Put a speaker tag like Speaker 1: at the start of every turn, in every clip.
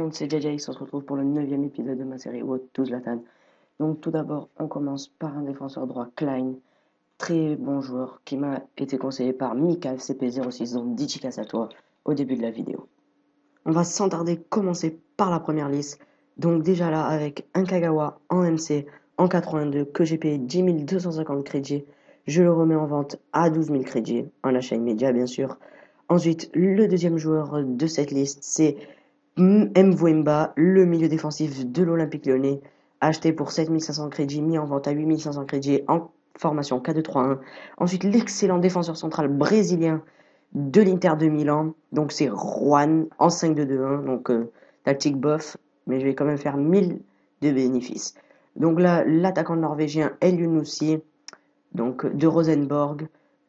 Speaker 1: monde, c'est JJ, on se retrouve pour le 9e épisode de ma série What to Zlatan. Donc tout d'abord, on commence par un défenseur droit, Klein, très bon joueur, qui m'a été conseillé par Mika FCP06, donc dédicace à toi au début de la vidéo. On va sans tarder commencer par la première liste. Donc déjà là, avec un Kagawa en MC en 82 que j'ai payé 10 250 crédits, je le remets en vente à 12 000 crédits, en achat immédiat bien sûr. Ensuite, le deuxième joueur de cette liste, c'est Mvouemba, le milieu défensif de l'Olympique Lyonnais, acheté pour 7500 crédits, mis en vente à 8500 crédits en formation K2-3-1. Ensuite, l'excellent défenseur central brésilien de l'Inter de Milan, donc c'est Juan en 5-2-2-1, donc tactique bof, mais je vais quand même faire 1000 de bénéfices. Donc là, l'attaquant norvégien El Younousi, donc de Rosenborg,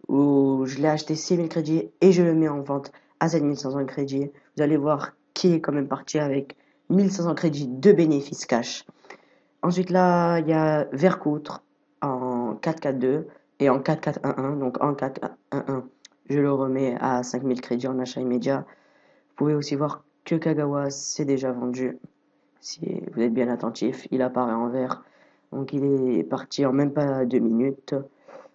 Speaker 1: où je l'ai acheté 6000 crédits et je le mets en vente à 7500 crédits. Vous allez voir qui est quand même parti avec 1500 crédits de bénéfices cash. Ensuite là, il y a Vercoutre en 4-4-2 et en 4-4-1-1. Donc en 4-1-1, je le remets à 5000 crédits en achat immédiat. Vous pouvez aussi voir que Kagawa c'est déjà vendu. Si vous êtes bien attentif, il apparaît en vert. Donc il est parti en même pas 2 minutes.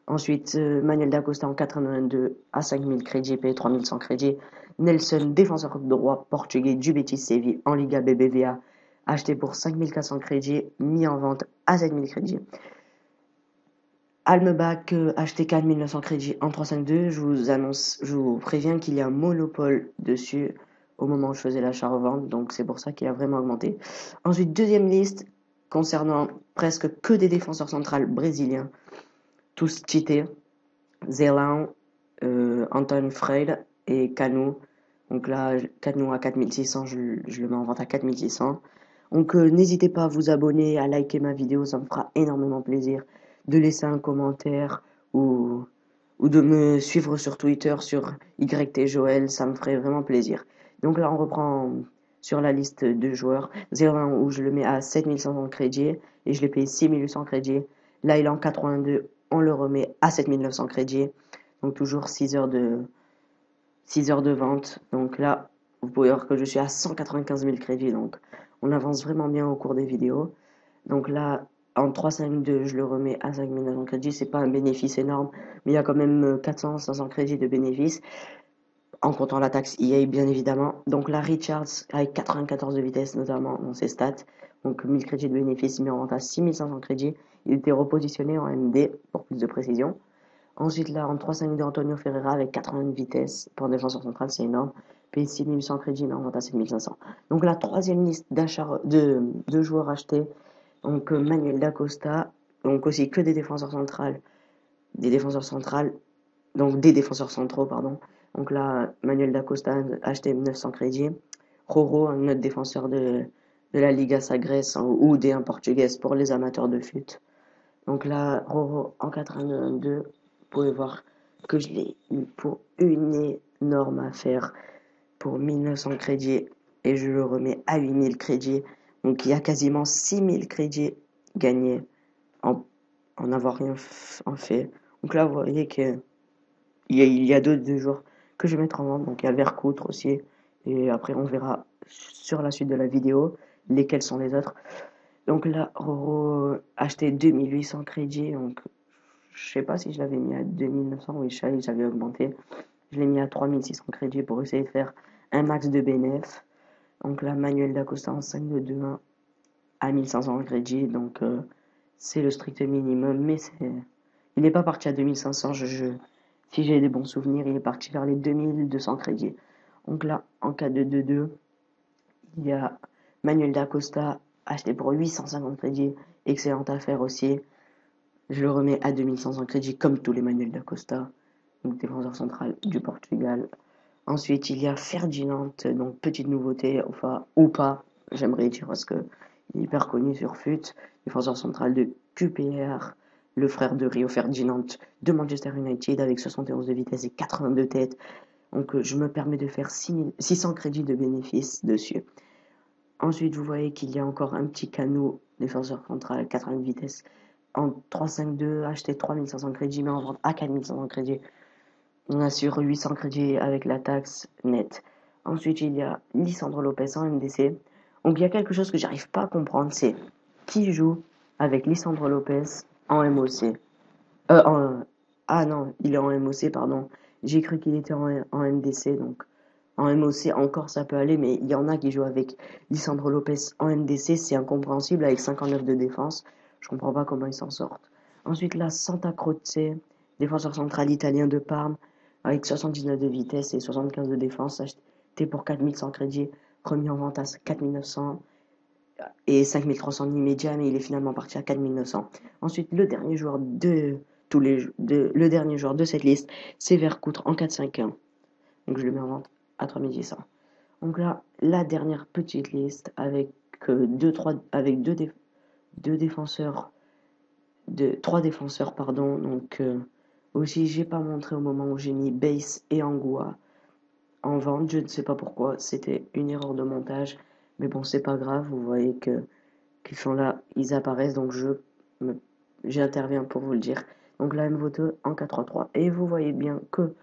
Speaker 1: Ensuite, Manuel D'Acosta en 82 à 5000 crédits, payé 3100 crédits. Nelson, défenseur droit portugais du Betis Séville en Liga BBVA, acheté pour 5400 crédits, mis en vente à 7000 crédits. Almebach, acheté 4900 crédits en 352. Je vous préviens qu'il y a un monopole dessus au moment où je faisais l'achat-revente, donc c'est pour ça qu'il a vraiment augmenté. Ensuite, deuxième liste concernant presque que des défenseurs centrales brésiliens, tous cheatés. Zelão, Anton Freire et Canu. Donc là, Canu à 4600, je le mets en vente à 4600. Donc n'hésitez pas à vous abonner, à liker ma vidéo, ça me fera énormément plaisir. De laisser un commentaire ou de me suivre sur Twitter sur YTJoel, ça me ferait vraiment plaisir. Donc là, on reprend sur la liste de joueurs. Zelão où je le mets à 7500 crédits et je l'ai payé 6800 crédits. Là, il est en 82, on le remet à 7900 crédits. Donc toujours 6 heures de vente. Donc là, vous pouvez voir que je suis à 195 000 crédits. Donc on avance vraiment bien au cours des vidéos. Donc là, en 352, je le remets à 5 900 crédits. C'est pas un bénéfice énorme, mais il y a quand même 400-500 crédits de bénéfice. En comptant la taxe EA, bien évidemment. Donc là, Richards, avec 94 de vitesse, notamment dans ses stats. Donc 1000 crédits de bénéfice, mis en vente à 6500 crédits. Il était repositionné en MD, pour plus de précision. Ensuite, là, en 3-5-2, Antonio Ferreira avec 80 de vitesse pour un défenseur central, c'est énorme. Payé 6800 crédits, mais en vente à 7500. Donc, la troisième liste d'achats de joueurs achetés. Donc, Manuel D'Acosta. Donc, aussi que des défenseurs centrales. Donc, des défenseurs centraux, pardon. Donc, là, Manuel D'Acosta a acheté 900 crédits. Roro, un autre défenseur de la Liga Sagres ou des portugaise pour les amateurs de foot. Donc là, Roro en 82, vous pouvez voir que je l'ai eu pour une énorme affaire pour 1900 crédits et je le remets à 8000 crédits. Donc il y a quasiment 6000 crédits gagnés en n'avoir rien en fait. Donc là, vous voyez que il y a d'autres joueurs que je vais mettre en vente. Donc il y a Vercoutre aussi. Et après, on verra sur la suite de la vidéo lesquels sont les autres. Donc là, Roro acheté 2800 crédits. Donc je sais pas si je l'avais mis à 2900. Oui, j'avais augmenté. Je l'ai mis à 3600 crédits pour essayer de faire un max de bénéf. Donc là, Manuel D'Acosta en 5-2-2-1 à 1500 crédits. Donc c'est le strict minimum. Mais il n'est pas parti à 2500. Si j'ai des bons souvenirs, il est parti vers les 2200 crédits. Donc là, en cas de 2-2, il y a Manuel D'Acosta acheté pour 850 crédits. Excellente affaire aussi. Je le remets à 2500 crédits comme tous les Manuel D'Acosta, donc défenseur central du Portugal. Ensuite, il y a Ferdinand, donc petite nouveauté, enfin, ou pas, j'aimerais dire parce que il est hyper connu sur FUT, défenseur central de QPR, le frère de Rio Ferdinand de Manchester United avec 71 de vitesse et 82 têtes. Donc je me permets de faire 600 crédits de bénéfice dessus. Ensuite, vous voyez qu'il y a encore un petit Canu, défenseur central, 80 de vitesse, en 3-5-2, acheté 3500 crédits, mais en vente à 4500 crédits. On assure 800 crédits avec la taxe nette. Ensuite, il y a Lisandro Lopez en MDC. Donc il y a quelque chose que j'arrive pas à comprendre, c'est qui joue avec Lisandro Lopez en MOC. Euh, en- Ah non, il est en MOC, pardon. J'ai cru qu'il était en MDC, donc en MOC encore ça peut aller, mais il y en a qui jouent avec Lisandro Lopez en MDC, c'est incompréhensible avec 59 de défense. Je comprends pas comment ils s'en sortent. Ensuite là, Santa Croce, défenseur central italien de Parme, avec 79 de vitesse et 75 de défense, acheté pour 4100 crédits, remis en vente à 4900 et 5300 immédiats, mais il est finalement parti à 4900. Ensuite, le dernier joueur de cette liste, c'est Vercoutre en 4-5-1. Donc je le mets en vente à 3600. Donc là, la dernière petite liste avec deux défenseurs, trois défenseurs, pardon. Donc aussi, j'ai pas montré au moment où j'ai mis Base et Angoua en vente. Je ne sais pas pourquoi, c'était une erreur de montage. Mais bon, c'est pas grave, vous voyez qu'ils sont là, ils apparaissent, donc j'interviens pour vous le dire. Donc là, MVoto en 4-3-3. Et vous voyez bien que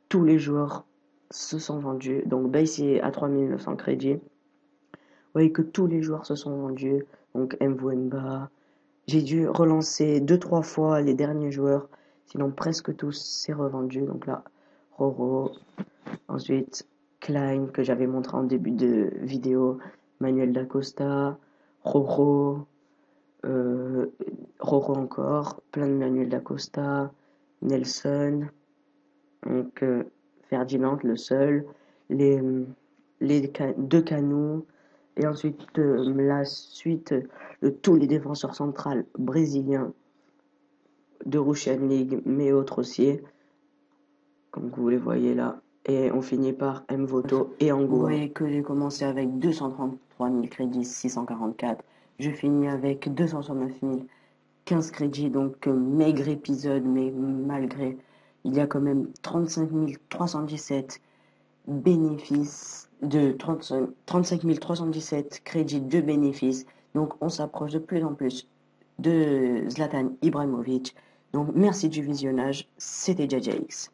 Speaker 1: tous les joueurs se sont vendus. Donc Base est à 3900 crédits. Vous voyez que tous les joueurs se sont vendus. Donc Mvouemba. J'ai dû relancer 2-3 fois les derniers joueurs. Sinon presque tous s'est revendu. Donc là, Roro. Ensuite, Klein que j'avais montré en début de vidéo. Manuel Dacosta. Roro. Euh, Roro encore. Plein de Manuel Dacosta. Nelson. Donc Ferdinand le seul, les, deux canons, et ensuite la suite de tous les défenseurs centrales brésiliens de Russian League, mais autres aussi, comme vous les voyez là. Et on finit par Mvoto et Angoua. Vous voyez que j'ai commencé avec 233 000 crédits, 644. Je finis avec 269 000, 15 crédits, donc maigre épisode, mais malgré, il y a quand même 35 317 bénéfices de 35 317 crédits de bénéfices. Donc on s'approche de plus en plus de Zlatan Ibrahimovic. Donc merci du visionnage, c'était JJX.